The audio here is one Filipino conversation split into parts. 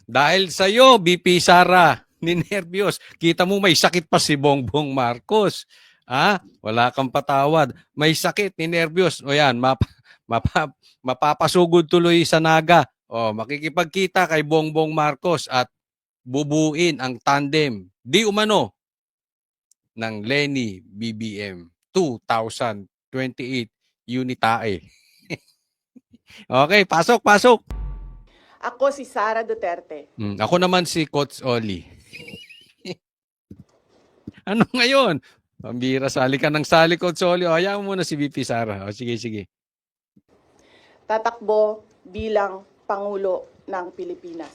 Dahil sa'yo, BP Sara, ninervyos. Kita mo may sakit pa si Bongbong Marcos. Wala kang patawad. May sakit, ninervyos. O yan, mapapasugod tuloy sa Naga. O, makikipagkita kay Bongbong Marcos at bubuin ang tandem di umano ng Lenny BBM 2028 Unitae. Okay, pasok. Ako si Sara Duterte. Ako naman si Coach Oli. Ano ngayon? Pambira, sali ka ng sali, Coach Oli. O, hayaan mo muna si VP Sara. O, sige. Tatakbo bilang Pangulo ng Pilipinas.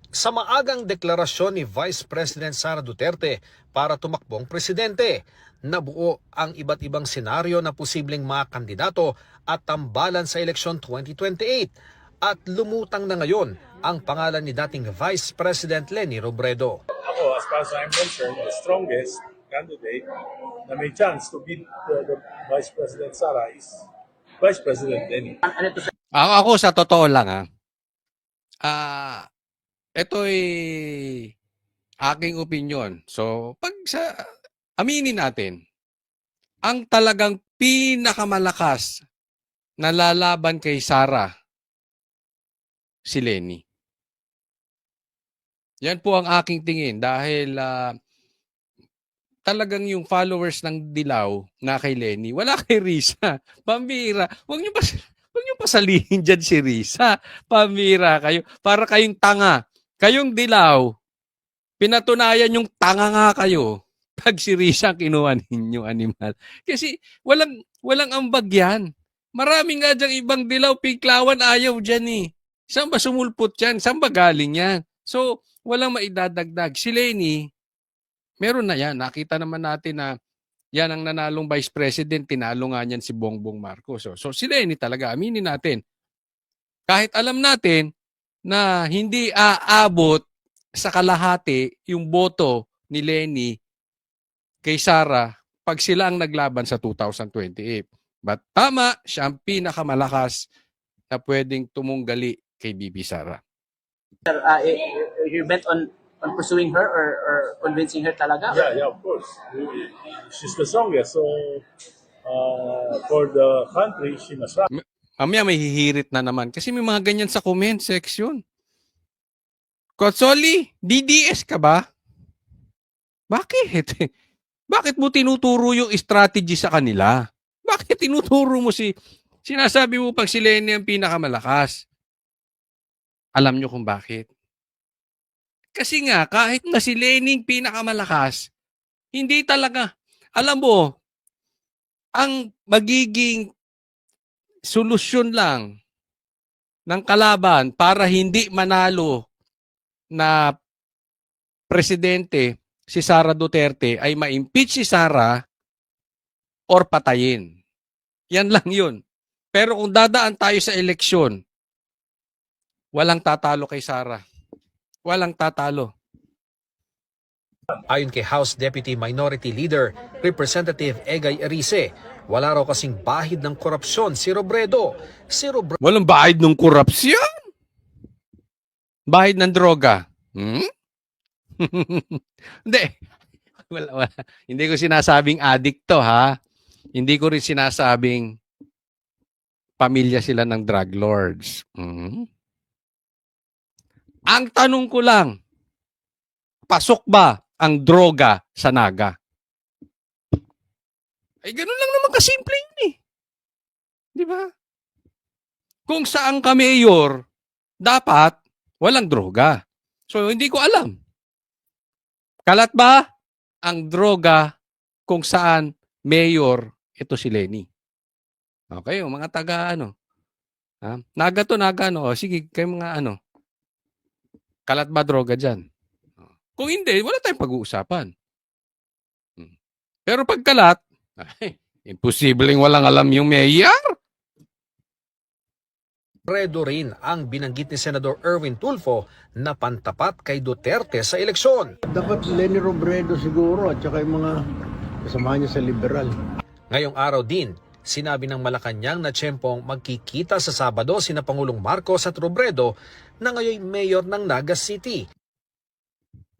Sa maagang deklarasyon ni Vice President Sara Duterte para tumakbong presidente, nabuo ang iba't ibang senaryo na posibleng mga kandidato at tambalan sa eleksyon 2028 at lumutang na ngayon ang pangalan ni dating Vice President Leni Robredo. Ako, as far as I'm concerned, the strongest candidate na may chance to beat the Vice President Sara is Vice President Lenny. Ako sa totoo lang, ito'y aking opinion. So, aminin natin, ang talagang pinakamalakas na lalaban kay Sara, si Lenny. Yan po ang aking tingin dahil talagang yung followers ng Dilaw na kay Lenny, wala kay Risa. Pambira. Huwag niyo pasalihin dyan si Risa. Pambira kayo. Para kayong tanga. Kayong Dilaw, pinatunayan yung tanga nga kayo pag si Risa kinuha ninyong animal. Kasi walang ambag yan. Marami nga dyang ibang Dilaw, piklawan ayaw dyan eh. Saan ba sumulpot yan? Saan ba galing yan? So, walang maidadagdag. Si Lenny, meron na yan. Nakita naman natin na yan ang nanalong Vice President. Tinalo nga niyan si Bongbong Marcos. So si Lenny talaga, aminin natin. Kahit alam natin na hindi aabot sa kalahati yung boto ni Lenny kay Sara pag sila ang naglaban sa 2028. But tama, siya ang pinakamalakas na pwedeng tumunggali kay Bibi Sara. You're bent on pursuing her or convincing her talaga? Yeah, of course. She's the strongest. So, for the country, she must run. Mamaya may hihirit na naman kasi may mga ganyan sa comment section. Kotsoli, DDS ka ba? Bakit? Bakit mo tinuturo yung strategy sa kanila? Bakit tinuturo mo sinasabi mo pag si Lenny ang pinakamalakas? Alam nyo kung bakit? Kasi nga, kahit na si Lenny pinakamalakas, hindi talaga, alam mo, ang magiging solusyon lang ng kalaban para hindi manalo na presidente si Sara Duterte ay ma-impeach si Sara or patayin. Yan lang yun. Pero kung dadaan tayo sa eleksyon, walang tatalo kay Sara. Walang tatalo. Ayon kay House Deputy Minority Leader Representative Egay Erice, wala raw kasing bahid ng korupsyon si Robredo. Walang bahid ng korupsyon? Bahid ng droga? Hindi. Wala. Hindi ko sinasabing addict to, ha? Hindi ko rin sinasabing pamilya sila ng drug lords. Ang tanong ko lang, pasok ba ang droga sa Naga? Ay, ganun lang naman kasimple yun eh. Di ba? Kung saan ka mayor, dapat walang droga. So, hindi ko alam. Kalat ba ang droga kung saan mayor ito si Lenny? Okay, o mga taga Naga to, Naga, O, sige, kayo mga kalat ba droga dyan? Kung hindi, wala tayong pag-uusapan. Pero pag kalat, imposibleng walang alam yung mayor. Robredo rin ang binanggit ni Senador Erwin Tulfo na pantapat kay Duterte sa eleksyon. Dapat Leni Robredo siguro at saka yung mga kasama niya sa liberal. Ngayong araw din, Sinabi ng Malacanang na tiyempong magkikita sa Sabado sina Pangulong Marcos at Robredo na ngayon mayor ng Naga City.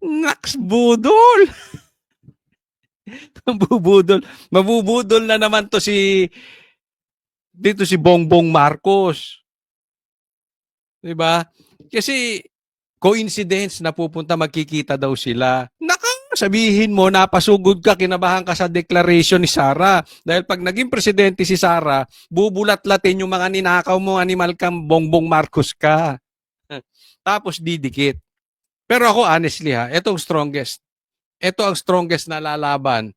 Naks, budol! Mabubudol. Mabubudol na naman to dito si Bongbong Marcos. 'Di ba? Kasi coincidence na pupunta magkikita daw sila. Sabihin mo napasugod ka, kinabahan ka sa declaration ni Sara. Dahil pag naging presidente si Sara, bubulat-latin yung mga ninakaw mo, animal kang Bongbong Marcos ka. Tapos didikit. Pero ako honestly ito ang strongest. Ito ang strongest na lalaban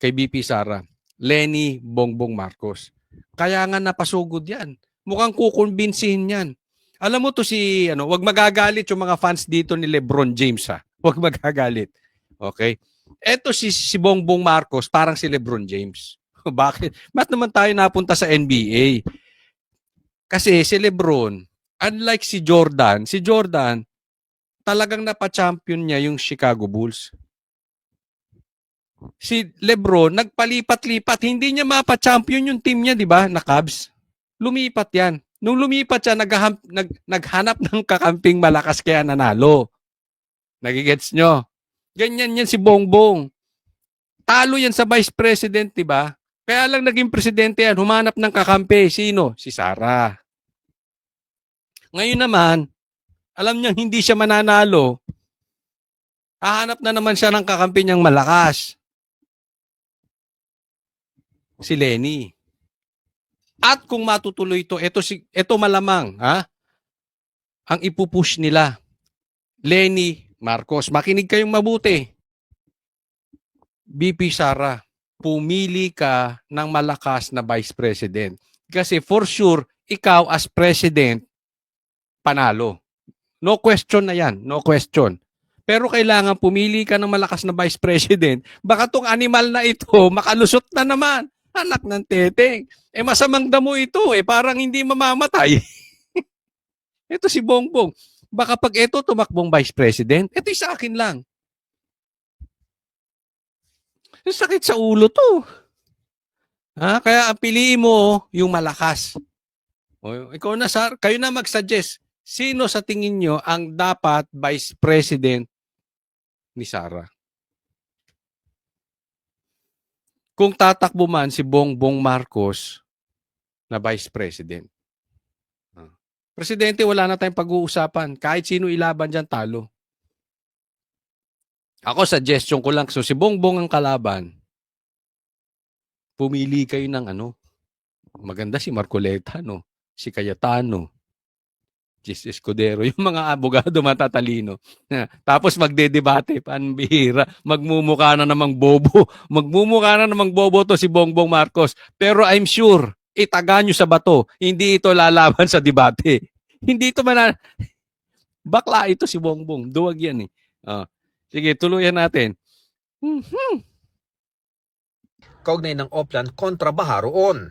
kay BP Sara. Lenny Bongbong Marcos. Kaya nga napasugod yan. Mukhang kukumbinsihin yan. Alam mo to wag magagalit yung mga fans dito ni LeBron James Wag magagalit. Okay? Eto si Bongbong Marcos parang si LeBron James. Bakit? Ba't naman tayo napunta sa NBA? Kasi si LeBron, unlike si Jordan talagang napa-champion niya yung Chicago Bulls. Si LeBron, nagpalipat-lipat. Hindi niya mapa-champion yung team niya, di ba, na Cavs. Lumipat yan. Nung lumipat siya, naghanap ng kakamping malakas kaya nanalo. Nagigets nyo? Ganyan yan si Bongbong. Talo yan sa vice president, di ba? Kaya lang naging presidente yan, humanap ng kakampi. Sino? Si Sara. Ngayon naman, alam niya hindi siya mananalo. Hahanap na naman siya ng kakampi niyang malakas. Si Lenny. At kung matutuloy ito malamang, ang ipupush nila. Lenny Marcos, makinig kayong mabuti. BP Sara, pumili ka ng malakas na vice president. Kasi for sure, ikaw as president, panalo. No question na yan, no question. Pero kailangan pumili ka ng malakas na vice president. Baka tong animal na ito, makalusot na naman. Anak ng teteng. Masamang damo ito, parang hindi mamamatay. Ito si Bongbong. Baka pag ito tumakbong vice president, ito'y sa akin lang. Sakit sa ulo to. Kaya piliin mo yung malakas. Ikaw na, sir, kayo na mag-suggest. Sino sa tingin nyo ang dapat vice president ni Sara? Kung tatakbo man si Bongbong Marcos na vice president. Presidente, wala na tayong pag-uusapan. Kahit sino ilaban dyan, talo. Ako, suggestion ko lang. So, si Bongbong ang kalaban. Pumili kayo ng maganda si Marcoleta, si Cayetano, Jis Escudero, yung mga abogado matatalino. Tapos magdedebate, panbihira. Magmumukha na namang bobo. Magmumukha na namang bobo to si Bongbong Marcos. Pero I'm sure, itaga nyo sa bato. Hindi ito lalaban sa debate. Hindi ito bakla ito si Bongbong. Duwag yan Sige, tuluyan natin. Kaugnay ng Oplan kontra Baha roon.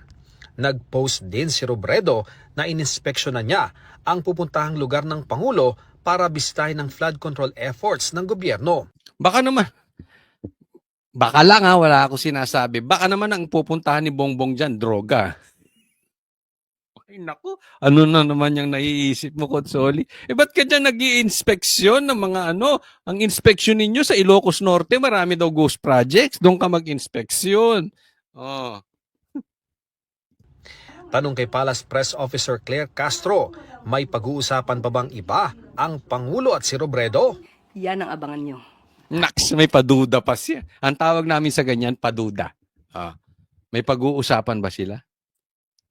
Nag-post din si Robredo na ininspeksyonan niya ang pupuntahang lugar ng Pangulo para bisitahin ng flood control efforts ng gobyerno. Baka lang wala ako sinasabi. Baka naman ang pupuntahan ni Bongbong dyan, droga. Ay naku, ano na naman yung naiisip mo, Consoli? Ba't ka dyan nag-i-inspeksyon ng mga ang inspeksyon ninyo sa Ilocos Norte, marami daw ghost projects, doon ka mag-inspeksyon. Tanong kay Palace Press Officer Claire Castro, may pag-uusapan pa bang iba ang Pangulo at si Robredo? Yan ang abangan nyo. Naks, may paduda pa siya. Ang tawag namin sa ganyan, paduda. May pag-uusapan ba sila?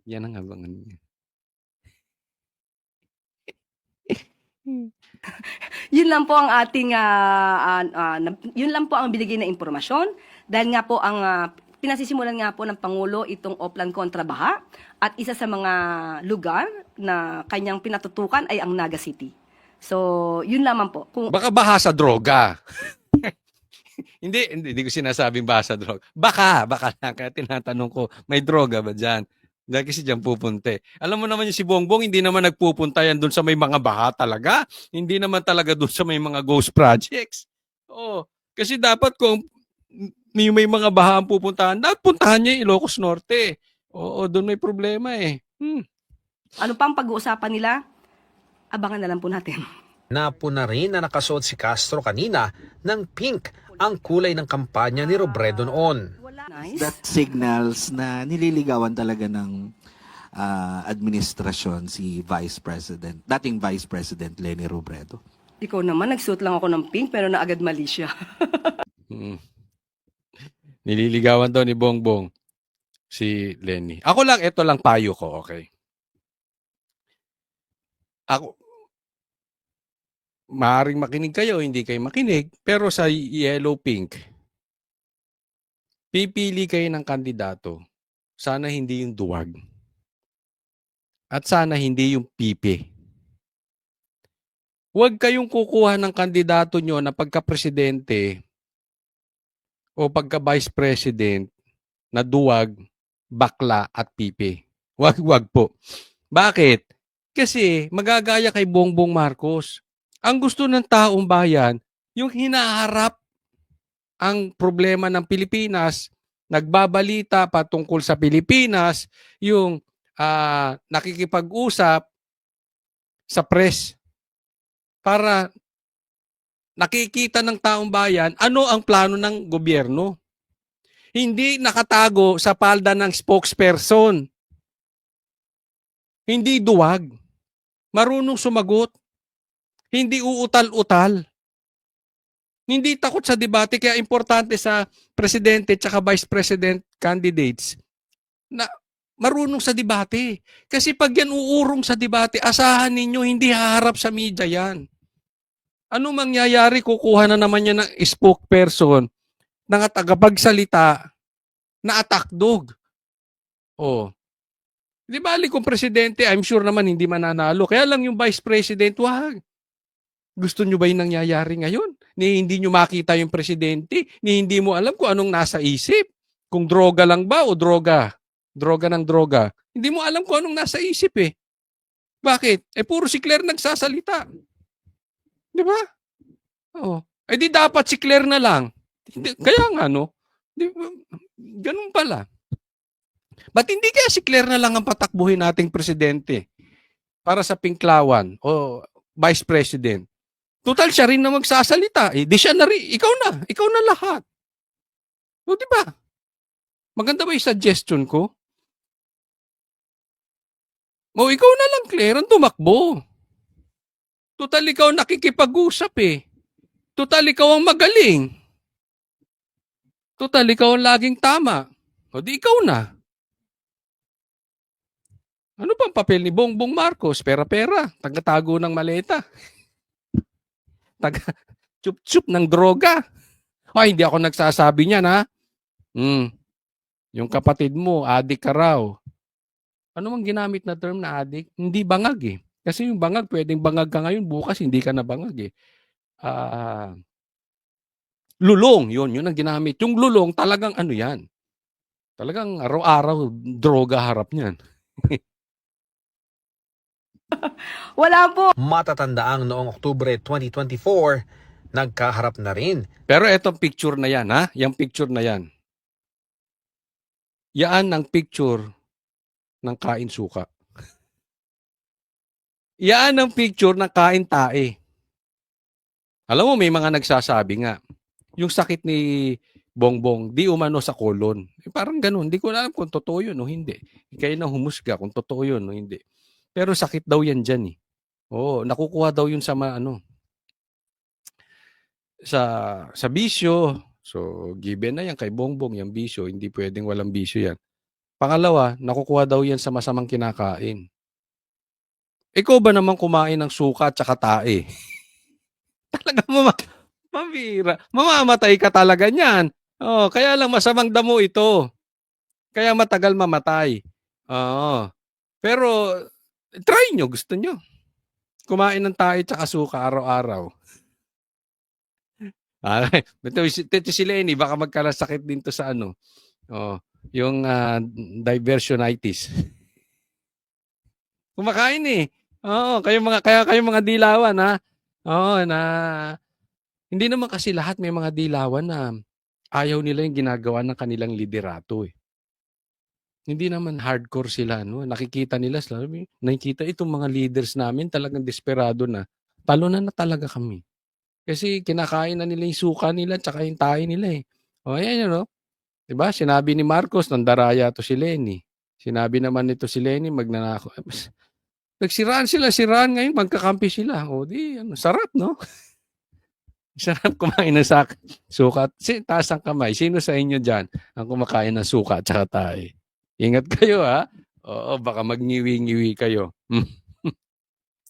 Yan ang abangan niya. Yun lang po ang ating yun lang po ang binigay na impormasyon dahil nga po ang pinasisimulan nga po ng Pangulo itong Oplan kontra Baha at isa sa mga lugar na kanyang pinatutukan ay ang Naga City. So, yun lamang po. Baka baha sa droga. hindi ko sinasabing baha sa droga. Baka lang. Kaya tinatanong ko, may droga ba dyan? Dahil kasi dyan pupunte. Alam mo naman yung si Bongbong, hindi naman nagpupunta yan doon sa may mga baha talaga. Hindi naman talaga doon sa may mga ghost projects. Kasi dapat kung may mga baha ang pupuntahan, dapat puntahan niya yung Ilocos Norte. Oo, doon may problema eh. Ano pang pag-uusapan nila? Abangan na lang po natin. Napo na rin na nakasuot si Castro kanina ng pink, ang kulay ng kampanya ni Robredo noon. Nice. That signals na nililigawan talaga ng administrasyon si dating Vice President Leni Robredo. Ikaw naman, nagsuot lang ako ng pink pero naagad mali siya. Hmm. Nililigawan daw ni Bongbong si Lenny. Ako lang, ito lang payo ko, okay? Ako, maaaring makinig kayo, hindi kayo makinig, pero sa yellow pink, pipili kayo ng kandidato. Sana hindi yung duwag. At sana hindi yung pipi. Huwag kayong kukuha ng kandidato nyo na pagka-presidente o pagka-vice president na duwag, bakla at pipi. Wag po. Bakit? Kasi magagaya kay Bongbong Marcos. Ang gusto ng taong bayan, yung hinaharap ang problema ng Pilipinas, nagbabalita patungkol sa Pilipinas, yung nakikipag-usap sa press para nakikita ng taong bayan ano ang plano ng gobyerno. Hindi nakatago sa palda ng spokesperson. Hindi duwag. Marunong sumagot. Hindi uutal-utal. Hindi takot sa debate. Kaya importante sa presidente at vice president candidates na marunong sa debate. Kasi pag yan uurong sa debate, asahan ninyo, hindi haharap sa media yan. Ano mangyayari? Kukuha na naman yan ng spokesperson ng tagapagsalita na attack dog. Oh. Di bali kung presidente, I'm sure naman hindi mananalo. Kaya lang yung vice president, wag. Gusto nyo ba yung nangyayari ngayon? Ni hindi nyo makita yung presidente, ni hindi mo alam kung anong nasa isip. Kung droga lang ba o droga? Droga ng droga. Hindi mo alam kung anong nasa isip eh. Bakit? Puro si Claire nagsasalita. Di ba? Oo. Di dapat si Claire na lang. Kaya nga no. Ganun pala. Ba't hindi kaya si Claire na lang ang patakbuhin nating presidente para sa Pinklawan o vice president? Total siya rin na magsasalita. Di siya na rin. Ikaw na lahat. O di ba? Maganda ba yung suggestion ko? O ikaw na lang, Claire, ang tumakbo. Total ikaw nakikipag-usap eh. Total ikaw ang magaling. Total ikaw ang laging tama. O di ikaw na. Ano pang papel ni Bongbong Marcos? Pera-pera. Taga-tago ng maleta. Taga-chup-chup ng droga. Ay, hindi ako nagsasabi niyan ha. Yung kapatid mo, adik ka raw. Ano mang ginamit na term na adik? Hindi bangag eh. Kasi yung bangag, pwedeng bangag ka ngayon, bukas hindi ka na bangag eh. Lulong, yun ang ginamit. Yung lulong, talagang ano yan. Talagang araw-araw, droga harap niyan. Wala po. Matatandaang noong Oktubre 2024, nagkaharap na rin. Pero etong picture na yan, ha? Yung picture na yan. Yan ang picture ng kain suka. Yan ang picture ng kain tae. Alam mo, may mga nagsasabi nga, yung sakit ni Bongbong, di umano sa kolon. Parang ganun. Hindi ko alam kung totoo yun o hindi. Kayo na humusga kung totoo yun o hindi. Pero sakit daw yan dyan eh. Oo, nakukuha daw yun sa sa bisyo. So, given na yan kay Bongbong, yung bisyo. Hindi pwedeng walang bisyo yan. Pangalawa, nakukuha daw yan sa masamang kinakain. Ikaw ba naman kumain ng suka at saka tae? Talaga mabira. Mamamatay ka talaga niyan. Oh, kaya lang masamang damo ito. Kaya matagal mamatay. Oo. Pero try nyo, gusto nyo. Kumain ng tae at suka araw-araw. Ito si Lenny, baka magkalasakit din to sa ano. Oh, yung diversionitis. Kumakain eh. Oo, kayo mga dilawan ha. Oo, na hindi naman kasi lahat may mga dilawan na ayaw nila yung ginagawa ng kanilang liderato eh. Hindi naman hardcore sila, no? Nakikita nila, nakikita itong mga leaders namin talagang desperado na. Talunan na talaga kami. Kasi kinakain na nila yung suka nila tsaka yung tayo nila eh. O ayan yun, no? Diba? Sinabi ni Marcos, nandaraya to si Lenny. Sinabi naman nito si Lenny, magnanako. Nagsiraan sila, siraan ngayon, magkakampi sila. O di, ano, sarap, no? Sarap kumain ng suka. Taas ang kamay. Sino sa inyo dyan ang kumakain ng suka at saka tayo? Ingat kayo, ha? Oo, baka magniwi-ngiwi kayo.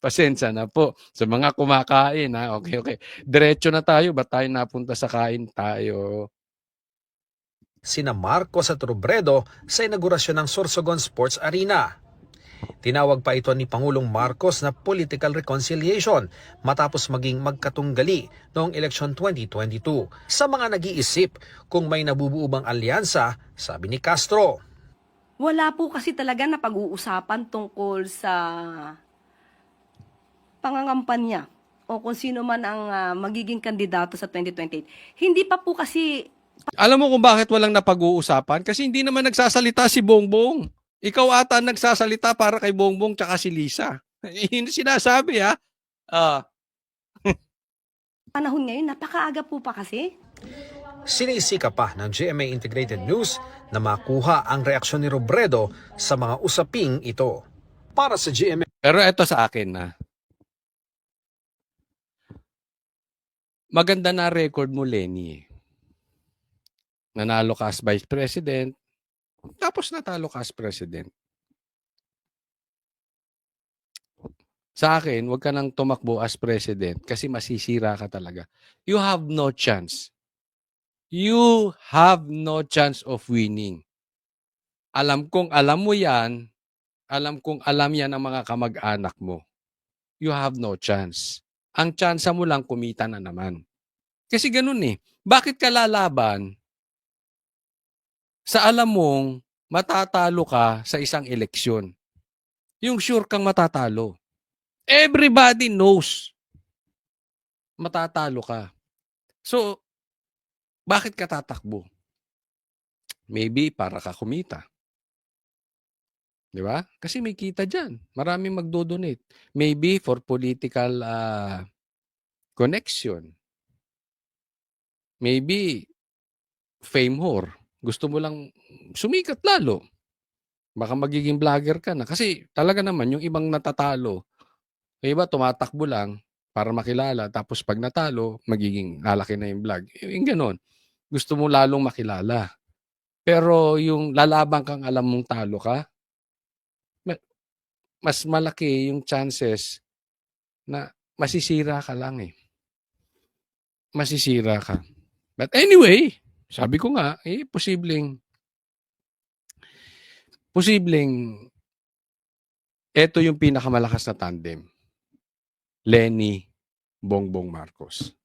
Pasensya na po sa mga kumakain, ha? Okay. Diretso na tayo. Ba't tayo napunta sa kain tayo? Sina Marcos at Robredo sa inaugurasyon ng Sorsogon Sports Arena. Tinawag pa ito ni Pangulong Marcos na political reconciliation matapos maging magkatunggali noong eleksyon 2022. Sa mga nag-iisip kung may nabubuo bang alyansa, sabi ni Castro. Wala po kasi talaga na pag-uusapan tungkol sa pangangampanya o kung sino man ang magiging kandidato sa 2028. Hindi pa po kasi Alam mo kung bakit walang napag-uusapan? Kasi hindi naman nagsasalita si Bongbong. Ikaw ata ang nagsasalita para kay Bongbong tsaka si Lisa. Yun sinasabi, ha? panahon ngayon, napakaaga po pa kasi. Sinisika pa ng GMA Integrated News na makuha ang reaksyon ni Robredo sa mga usaping ito. Para sa GMA Pero eto sa akin na. Maganda na record mo, Lenny. Nanalo ka as Vice President, tapos natalo ka as President. Sa akin, huwag ka nang tumakbo as President kasi masisira ka talaga. You have no chance. You have no chance of winning. Alam kong alam mo yan. Alam kong alam yan ang mga kamag-anak mo. You have no chance. Ang tsansa mo lang kumita na naman. Kasi ganun eh. Bakit ka lalaban sa alam mong matatalo ka sa isang eleksyon? Yung sure kang matatalo. Everybody knows matatalo ka. So, bakit ka tatakbo? Maybe para ka kumita. Di ba? Kasi may kita dyan. Maraming magdodonate. Maybe for political connection. Maybe fame whore. Gusto mo lang sumikat lalo. Baka magiging vlogger ka na. Kasi talaga naman, yung ibang natatalo, iba tumatakbo lang para makilala. Tapos pag natalo, magiging lalaki na yung vlog. Yung ganon. Gusto mo lalong makilala. Pero yung lalaban kang alam mong talo ka, mas malaki yung chances na masisira ka lang eh. Masisira ka. But anyway, sabi ko nga, posibleng ito yung pinakamalakas na tandem. Lenny, Bongbong Marcos.